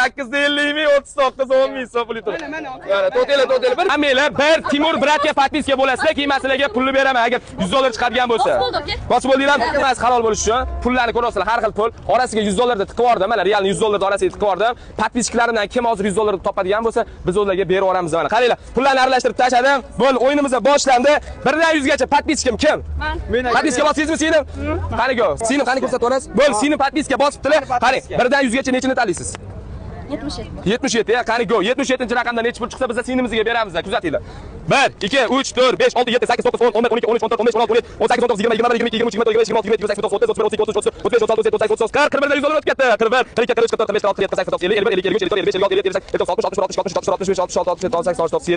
850 ming 39 10 ming hisobli turibdi. Mana to'tela. Bir amela bir Timur bratga podpiska bo'lasizlar, keyin masalaga pulni beraman agar 100 dollar chiqadigan bo'lsa. Bosib bo'ldilar, emas halol bo'lishi uchun pullarni ko'rasizlar, har xil pul. Orasiga 100 dollarni tiqib yubordim. Mana realni 100 dollarni orasiga tiqib yubordim. Podpiskalardan kim hozir 100 dollarni topadigan bo'lsa, biz ularga berib yuboramiz mana. Qaranglar, pullarni aralashtirib tashladim. Bo'l, o'yinimiz boshlandi. 1dan 100 gacha podpiskam kim? Men. Podpiska bosdingizmi seni? Qani go. Seni qani ko'rsatib olasiz? Bo'l, seni podpiska bosibdilar. Qarang, 1dan 100 gacha nechini tanlaysiz? 77 ya, qani go. 77-raqamdan necha pul chiqsa biz sinimizga beramiz, kuzatinglar. 1 2 3 4 5 6 7 8 9 10 11 12 13 14 15 16 17 18 19 20 21 22 23 24 25 26 27 28 29 30 31 32 33 34 35 36 37 38 40 41 100 dollar o'tib ketdi. 41 42 43 44 45 46 47 48 50 51 52 53 54 55 56 57 58 60 60 60 60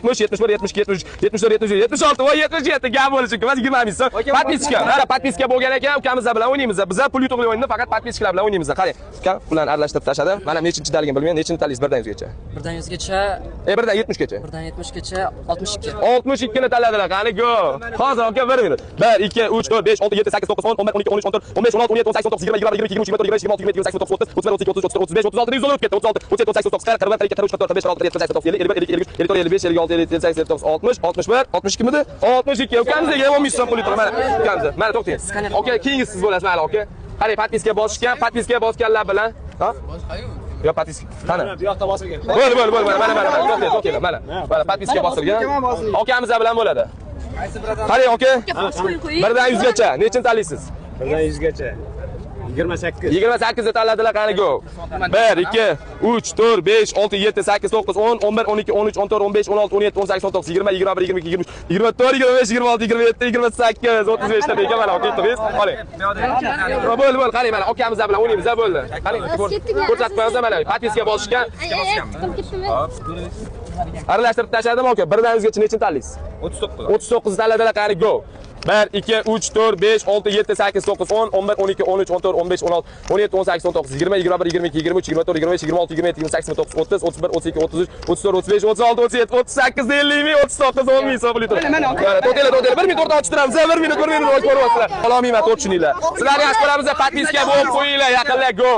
65 66 voy 77 gap bo'lishi kerak. 20 ming so'm. Podpiska. Mana podpiska bo'lgan ekan, ukamiz bilan o'ynaymiz. Biz pul yutuqli o'yinni faqat podpiskalar bilan o'ynaymiz. Qarang, ukam pullarni aralashtirib tashladim. Mana nechinchi daligini bilmayman, nechini tanlaysiz 1dan 100 gacha? 1dan 100 gacha. 1dan 70 gacha. 1dan 70 gacha 62. 62 ni tanladilar. Qani go. Hozir aka 1 minut. 1 2 3 4 5 6 7 8 9 10 11 12 13 14 15 16 17 18 19 20 21 22 23 24 25 26 27 28 29 30 31 32 33 34 35 36 100 dollar o'tib ketdi. 36 37 38 39 40 41 42 43 44 45 46 47 48 49 50 51 52 53 54 55 56 57 58 59 61 62 midi? 62. Ukamizga 10 ming so'm pul turibdi. Mana ukamiz. Mana to'xtang. Aka keyingi siz bo'lasiz mana aka. Qarang, podpiska bosishgan, podpiska bosganlar bilan, ha? Yo podpiska. Qani? Bu yoqda bosilgan. Bo'l. Mana. To'xtanglar. Mana podpiska bosilgan. Ukamiz bilan bo'ladi. Qarang aka. 1dan 100 gacha nechini tanlaysiz? 1dan 100 gacha 28. 28 ni tanladilar. Qani go. 1 2 3 4 5 6 7 8 9 10 11 12 13 14 15 16 17 18 19 20 21 22 23 24 25 26 27 28 35 ta beka mana o'tibmiz. Oling. Bo'l. Qarang mana ukamiz bilan o'ynaymiz, bo'ldi. Qarang, ko'rsatib qo'yamiz mana. Podpiska bosishgan. Aralashtirib tashladim aka. 1dan 100 gacha nechini tanlaysiz? 39. 39 tanladilar. Qani go. 1 2 3 4 5 6 7 8 9 10 11 12 13 14 15 16 17 18 19 20 21 22 23 24 25 26 27 28 29 30 31 32 33 34 35 36 37 38 50 ming 39 10 ming hisobli turibdi. To'tela. 1 minut o'rta ochtiramiz. 1 minut ochib ko'ryapsizlar. Alomiman to'rt tushuninglar. Sizlarga yaxshi ko'ramiz. Podpiska bo'lib qo'yinglar. Yaqinlar go.